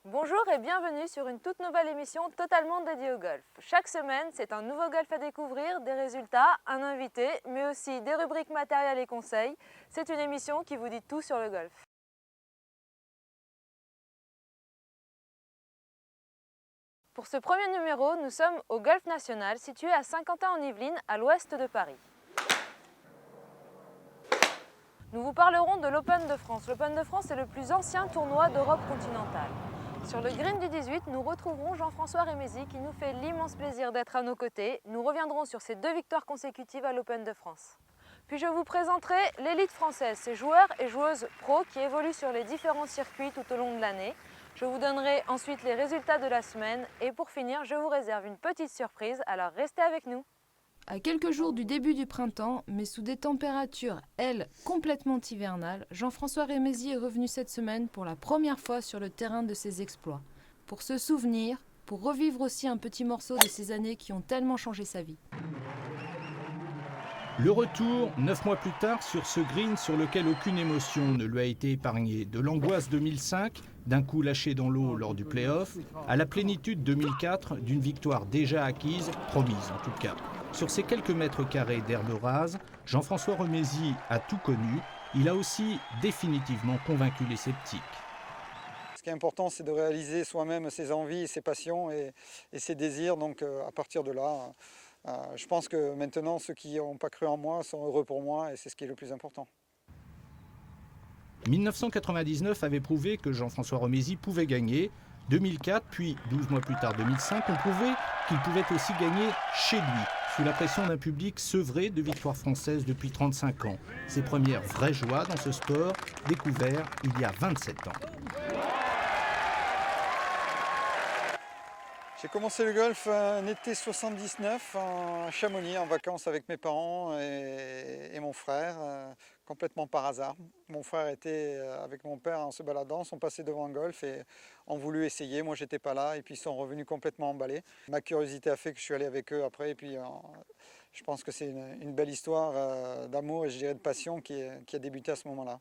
Bonjour et bienvenue sur une toute nouvelle émission totalement dédiée au golf. Chaque semaine, c'est un nouveau golf à découvrir, des résultats, un invité, mais aussi des rubriques matériel et conseils. C'est une émission qui vous dit tout sur le golf. Pour ce premier numéro, nous sommes au Golf National, situé à Saint-Quentin-en-Yvelines, à l'ouest de Paris. Nous vous parlerons de l'Open de France. L'Open de France est le plus ancien tournoi d'Europe continentale. Sur le green du 18, nous retrouverons Jean-François Rémézy qui nous fait l'immense plaisir d'être à nos côtés. Nous reviendrons sur ses 2 victoires consécutives à l'Open de France. Puis je vous présenterai l'élite française, ses joueurs et joueuses pro qui évoluent sur les différents circuits tout au long de l'année. Je vous donnerai ensuite les résultats de la semaine et pour finir, je vous réserve une petite surprise, alors restez avec nous. À quelques jours du début du printemps, mais sous des températures, elles, complètement hivernales, Jean-François Rémézy est revenu cette semaine pour la première fois sur le terrain de ses exploits. Pour se souvenir, pour revivre aussi un petit morceau de ces années qui ont tellement changé sa vie. Le retour, 9 mois plus tard, sur ce green sur lequel aucune émotion ne lui a été épargnée. De l'angoisse 2005, d'un coup lâché dans l'eau lors du play-off, à la plénitude 2004, d'une victoire déjà acquise, promise en tout cas. Sur ces quelques mètres carrés d'herbe rase, Jean-François Rémézy a tout connu. Il a aussi définitivement convaincu les sceptiques. Ce qui est important, c'est de réaliser soi-même ses envies, ses passions et ses désirs. Donc à partir de là, je pense que maintenant, ceux qui n'ont pas cru en moi sont heureux pour moi et c'est ce qui est le plus important. 1999 avait prouvé que Jean-François Rémézy pouvait gagner. 2004, puis 12 mois plus tard 2005, ont prouvé qu'il pouvait aussi gagner chez lui, sous la pression d'un public sevré de victoires françaises depuis 35 ans. Ses premières vraies joies dans ce sport, découvert il y a 27 ans. J'ai commencé le golf en été 79 à Chamonix en vacances avec mes parents et mon frère, complètement par hasard. Mon frère était avec mon père en se baladant, sont passés devant un golf et ont voulu essayer. Moi j'étais pas là et puis ils sont revenus complètement emballés. Ma curiosité a fait que je suis allé avec eux après et puis je pense que c'est une belle histoire d'amour et je dirais de passion qui a débuté à ce moment-là.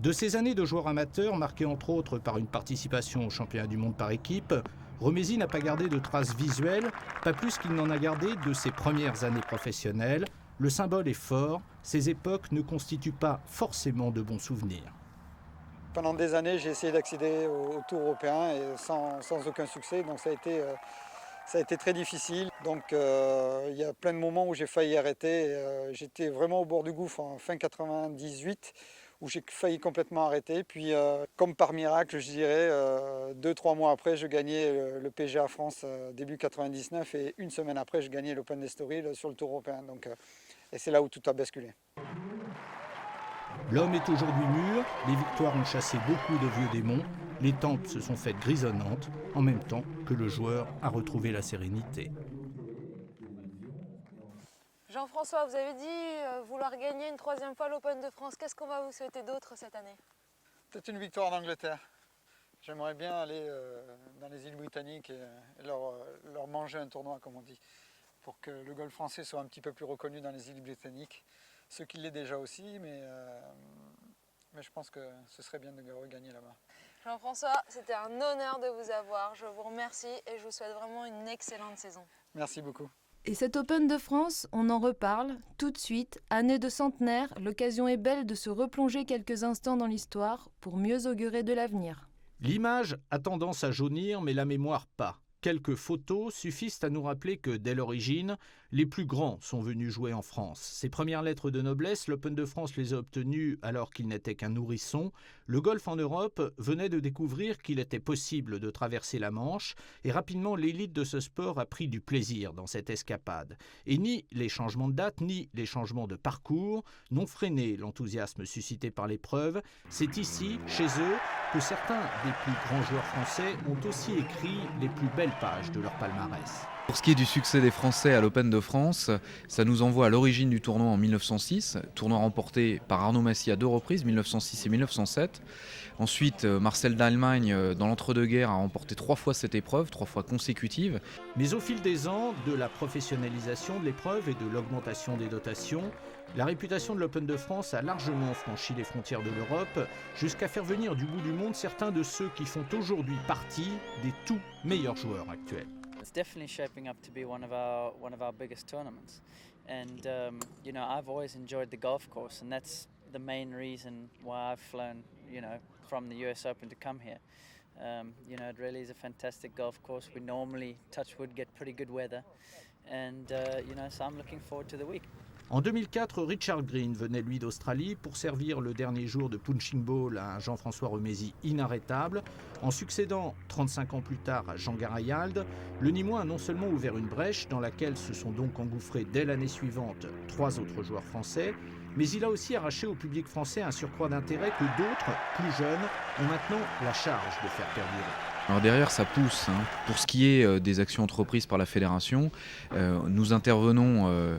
De ces années de joueur amateur, marquées entre autres par une participation au championnat du monde par équipe, Rémézy n'a pas gardé de traces visuelles, pas plus qu'il n'en a gardé de ses premières années professionnelles. Le symbole est fort, ces époques ne constituent pas forcément de bons souvenirs. Pendant des années, j'ai essayé d'accéder au Tour européen et sans aucun succès, donc ça a été très difficile. Donc il y a plein de moments où j'ai failli arrêter. J'étais vraiment au bord du gouffre en fin 98, où j'ai failli complètement arrêter. Puis comme par miracle, je dirais, 2-3 mois après, je gagnais le PGA France début 99 et une semaine après, je gagnais l'Open d'Estoril sur le Tour européen. Donc, et c'est là où tout a basculé. L'homme est aujourd'hui mûr, les victoires ont chassé beaucoup de vieux démons, les tempes se sont faites grisonnantes, en même temps que le joueur a retrouvé la sérénité. Jean-François, vous avez dit vouloir gagner une 3e fois l'Open de France. Qu'est-ce qu'on va vous souhaiter d'autre cette année? Peut-être une victoire en Angleterre. J'aimerais bien aller dans les îles britanniques et leur manger un tournoi, comme on dit, pour que le golf français soit un petit peu plus reconnu dans les îles britanniques. Ce qui l'est déjà aussi, mais je pense que ce serait bien de regagner là-bas. Jean-François, c'était un honneur de vous avoir. Je vous remercie et je vous souhaite vraiment une excellente saison. Merci beaucoup. Et cet Open de France, on en reparle tout de suite. Année de centenaire, l'occasion est belle de se replonger quelques instants dans l'histoire pour mieux augurer de l'avenir. L'image a tendance à jaunir, mais la mémoire pas. Quelques photos suffisent à nous rappeler que, dès l'origine, les plus grands sont venus jouer en France. Ses premières lettres de noblesse, l'Open de France les a obtenues alors qu'il n'était qu'un nourrisson. Le golf en Europe venait de découvrir qu'il était possible de traverser la Manche et rapidement l'élite de ce sport a pris du plaisir dans cette escapade. Et ni les changements de date, ni les changements de parcours n'ont freiné l'enthousiasme suscité par l'épreuve. C'est ici, chez eux, que certains des plus grands joueurs français ont aussi écrit les plus belles pages de leur palmarès. Pour ce qui est du succès des Français à l'Open de France, ça nous envoie à l'origine du tournoi en 1906, tournoi remporté par Arnaud Massy à 2 reprises, 1906 et 1907. Ensuite, Marcel d'Allemagne, dans l'entre-deux-guerres, a remporté 3 fois cette épreuve, 3 fois consécutives. Mais au fil des ans, de la professionnalisation de l'épreuve et de l'augmentation des dotations, la réputation de l'Open de France a largement franchi les frontières de l'Europe, jusqu'à faire venir du bout du monde certains de ceux qui font aujourd'hui partie des tout meilleurs joueurs actuels. It's definitely shaping up to be one of our biggest tournaments, and I've always enjoyed the golf course, and that's the main reason why I've flown from the US Open to come here. It really is a fantastic golf course. We normally, touch wood, get pretty good weather, and so I'm looking forward to the week. En 2004, Richard Green venait lui d'Australie pour servir le dernier jour de punching ball à un Jean-François Remézy inarrêtable. En succédant 35 ans plus tard à Jean Garayalde, le Nîmois a non seulement ouvert une brèche dans laquelle se sont donc engouffrés dès l'année suivante 3 autres joueurs français, mais il a aussi arraché au public français un surcroît d'intérêt que d'autres, plus jeunes, ont maintenant la charge de faire perdurer. Alors derrière, ça pousse. Pour ce qui est des actions entreprises par la fédération, nous intervenons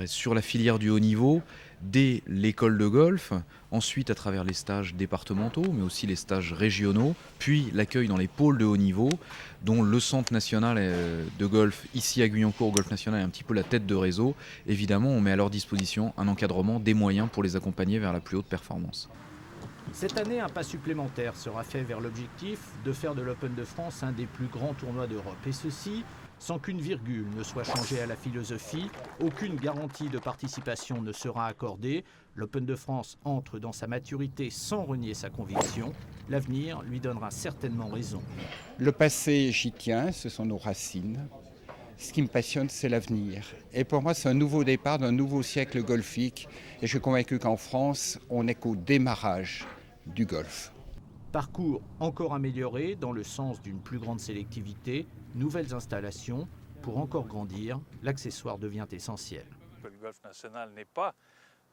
sur la filière du haut niveau, dès l'école de golf, ensuite à travers les stages départementaux, mais aussi les stages régionaux, puis l'accueil dans les pôles de haut niveau, dont le centre national de golf, ici à Guyancourt, Golf National, est un petit peu la tête de réseau. Évidemment, on met à leur disposition un encadrement, des moyens pour les accompagner vers la plus haute performance. Cette année, un pas supplémentaire sera fait vers l'objectif de faire de l'Open de France un des plus grands tournois d'Europe. Et ceci, sans qu'une virgule ne soit changée à la philosophie, aucune garantie de participation ne sera accordée. L'Open de France entre dans sa maturité sans renier sa conviction. L'avenir lui donnera certainement raison. Le passé, j'y tiens, ce sont nos racines. Ce qui me passionne, c'est l'avenir. Et pour moi, c'est un nouveau départ d'un nouveau siècle golfique. Et je suis convaincu qu'en France, on n'est qu'au démarrage du golf. Parcours encore amélioré dans le sens d'une plus grande sélectivité, nouvelles installations. Pour encore grandir, l'accessoire devient essentiel. Le golf national n'est pas,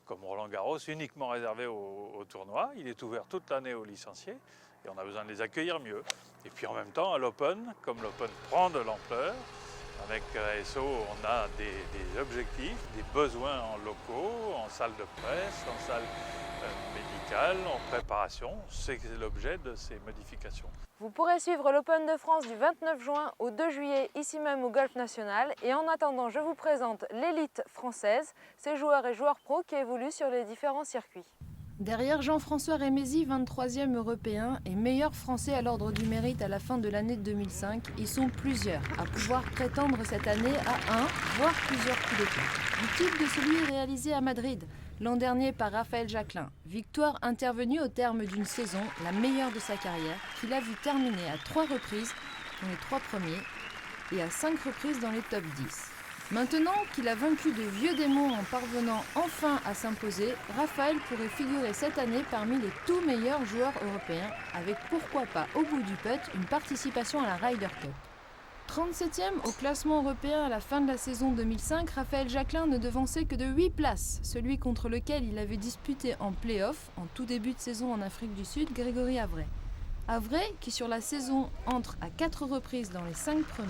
comme Roland-Garros, uniquement réservé au tournoi. Il est ouvert toute l'année aux licenciés et on a besoin de les accueillir mieux. Et puis en même temps, à l'Open, comme l'Open prend de l'ampleur, avec ASO, on a des objectifs, des besoins en locaux, en salle de presse, en salle médicale, en préparation. C'est l'objet de ces modifications. Vous pourrez suivre l'Open de France du 29 juin au 2 juillet, ici même au Golf National. Et en attendant, je vous présente l'élite française, ces joueurs et joueurs pros qui évoluent sur les différents circuits. Derrière Jean-François Remézy, 23e européen et meilleur français à l'ordre du mérite à la fin de l'année 2005, ils sont plusieurs à pouvoir prétendre cette année à un, voire plusieurs coups d'éclat. Du type de celui réalisé à Madrid l'an dernier par Raphaël Jacquelin. Victoire intervenue au terme d'une saison, la meilleure de sa carrière, qu'il a vu terminer à 3 reprises dans les 3 premiers et à 5 reprises dans les top 10. Maintenant qu'il a vaincu de vieux démons en parvenant enfin à s'imposer, Raphaël pourrait figurer cette année parmi les tout meilleurs joueurs européens, avec pourquoi pas au bout du putt une participation à la Ryder Cup. 37e au classement européen à la fin de la saison 2005, Raphaël Jacquelin ne devançait que de 8 places, celui contre lequel il avait disputé en play-off, en tout début de saison en Afrique du Sud, Grégory Avray. Avray qui sur la saison entre à 4 reprises dans les 5 premiers.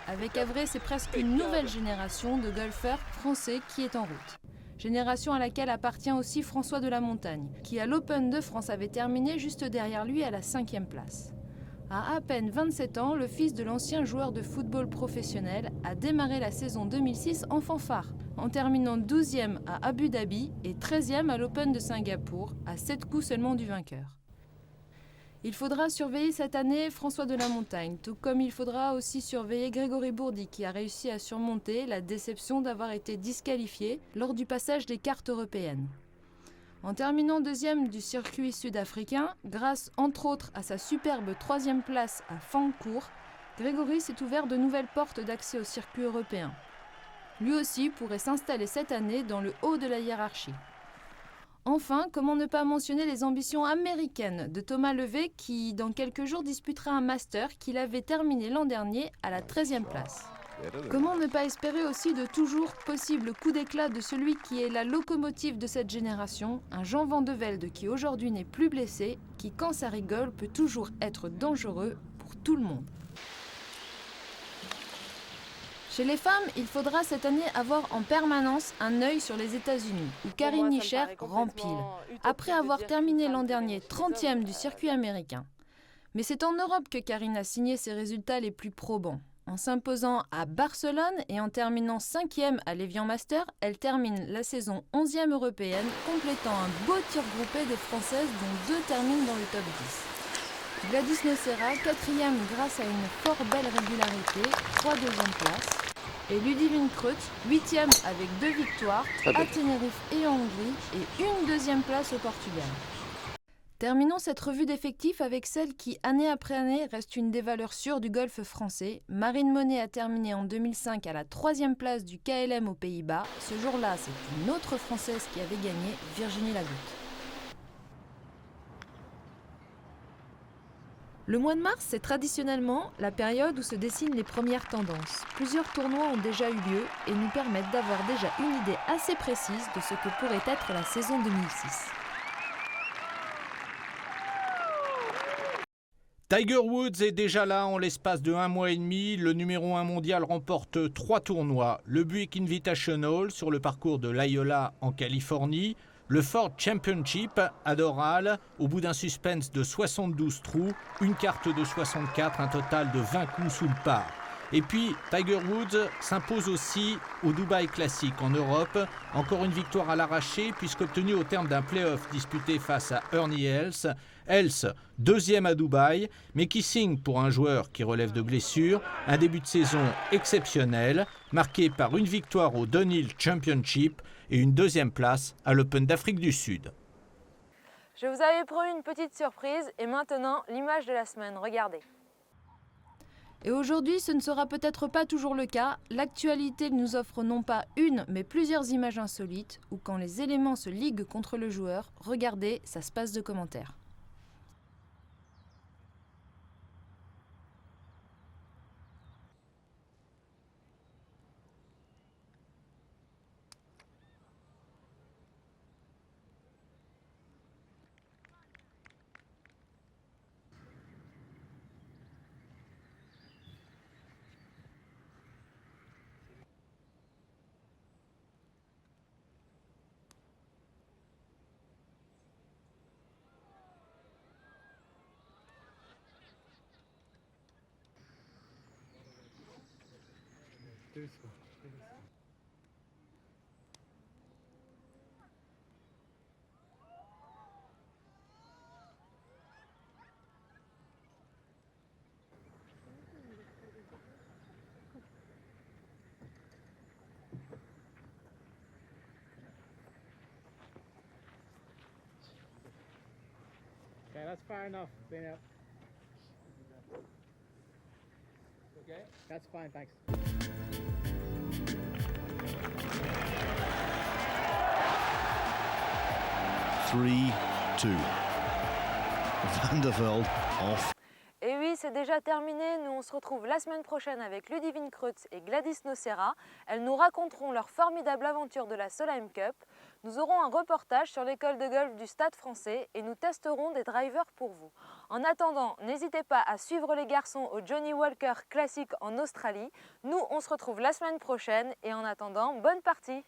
Avec Avray, c'est presque une nouvelle génération de golfeurs français qui est en route. Génération à laquelle appartient aussi François de la Montagne, qui à l'Open de France avait terminé juste derrière lui à la 5e place. À peine 27 ans, le fils de l'ancien joueur de football professionnel a démarré la saison 2006 en fanfare, en terminant 12e à Abu Dhabi et 13e à l'Open de Singapour, à 7 coups seulement du vainqueur. Il faudra surveiller cette année François de la Montagne, tout comme il faudra aussi surveiller Grégory Bourdi qui a réussi à surmonter la déception d'avoir été disqualifié lors du passage des cartes européennes. En terminant 2e du circuit sud-africain, grâce entre autres à sa superbe 3e place à Fancourt, Grégory s'est ouvert de nouvelles portes d'accès au circuit européen. Lui aussi pourrait s'installer cette année dans le haut de la hiérarchie. Enfin, comment ne pas mentionner les ambitions américaines de Thomas Levé qui, dans quelques jours, disputera un Master qu'il avait terminé l'an dernier à la 13e place. Comment ne pas espérer aussi de toujours possibles coups d'éclat de celui qui est la locomotive de cette génération, un Jean Van de Velde qui aujourd'hui n'est plus blessé, qui quand ça rigole peut toujours être dangereux pour tout le monde. Chez les femmes, il faudra cette année avoir en permanence un œil sur les États-Unis, où Karine Nischer rempile, après avoir terminé l'an dernier 30e du circuit américain. Mais c'est en Europe que Karine a signé ses résultats les plus probants. En s'imposant à Barcelone et en terminant 5e à l'Evian Master, elle termine la saison 11e européenne, complétant un beau tir groupé de Françaises dont 2 terminent dans le top 10. Gladys Nocera, 4e grâce à une fort belle régularité, 3 deuxièmes places. Et Ludivine Kreutz, 8e avec 2 victoires, à Tenerife et en Hongrie, et une 2e place au Portugal. Terminons cette revue d'effectifs avec celle qui, année après année, reste une des valeurs sûres du golf français. Marine Monet a terminé en 2005 à la 3e place du KLM aux Pays-Bas. Ce jour-là, c'est une autre Française qui avait gagné, Virginie Lagoutte. Le mois de mars, c'est traditionnellement la période où se dessinent les premières tendances. Plusieurs tournois ont déjà eu lieu et nous permettent d'avoir déjà une idée assez précise de ce que pourrait être la saison 2006. Tiger Woods est déjà là en l'espace de 1 mois et demi. Le numéro 1 mondial remporte 3 tournois. Le Buick Invitational sur le parcours de l'Ayola en Californie. Le Ford Championship à Doral, au bout d'un suspense de 72 trous, une carte de 64, un total de 20 coups sous le par. Et puis, Tiger Woods s'impose aussi au Dubaï Classic en Europe. Encore une victoire à l'arraché, puisqu'obtenue au terme d'un play-off disputé face à Ernie Els. Els, 2e à Dubaï, mais qui signe pour un joueur qui relève de blessures un début de saison exceptionnel, marqué par une victoire au Dunhill Championship et une 2e place à l'Open d'Afrique du Sud. Je vous avais promis une petite surprise et maintenant l'image de la semaine, regardez. Et aujourd'hui, ce ne sera peut-être pas toujours le cas. L'actualité nous offre non pas une, mais plusieurs images insolites, où quand les éléments se liguent contre le joueur, regardez, ça se passe de commentaires. Okay, that's far enough. Okay. That's fine, thanks. 3-2. Van der Velde off. Et oui, c'est déjà terminé. Nous, on se retrouve la semaine prochaine avec Ludivine Kreutz et Gladys Nocera. Elles nous raconteront leur formidable aventure de la Solheim Cup. Nous aurons un reportage sur l'école de golf du Stade français et nous testerons des drivers pour vous. En attendant, n'hésitez pas à suivre les garçons au Johnny Walker Classic en Australie. Nous, on se retrouve la semaine prochaine et en attendant, bonne partie!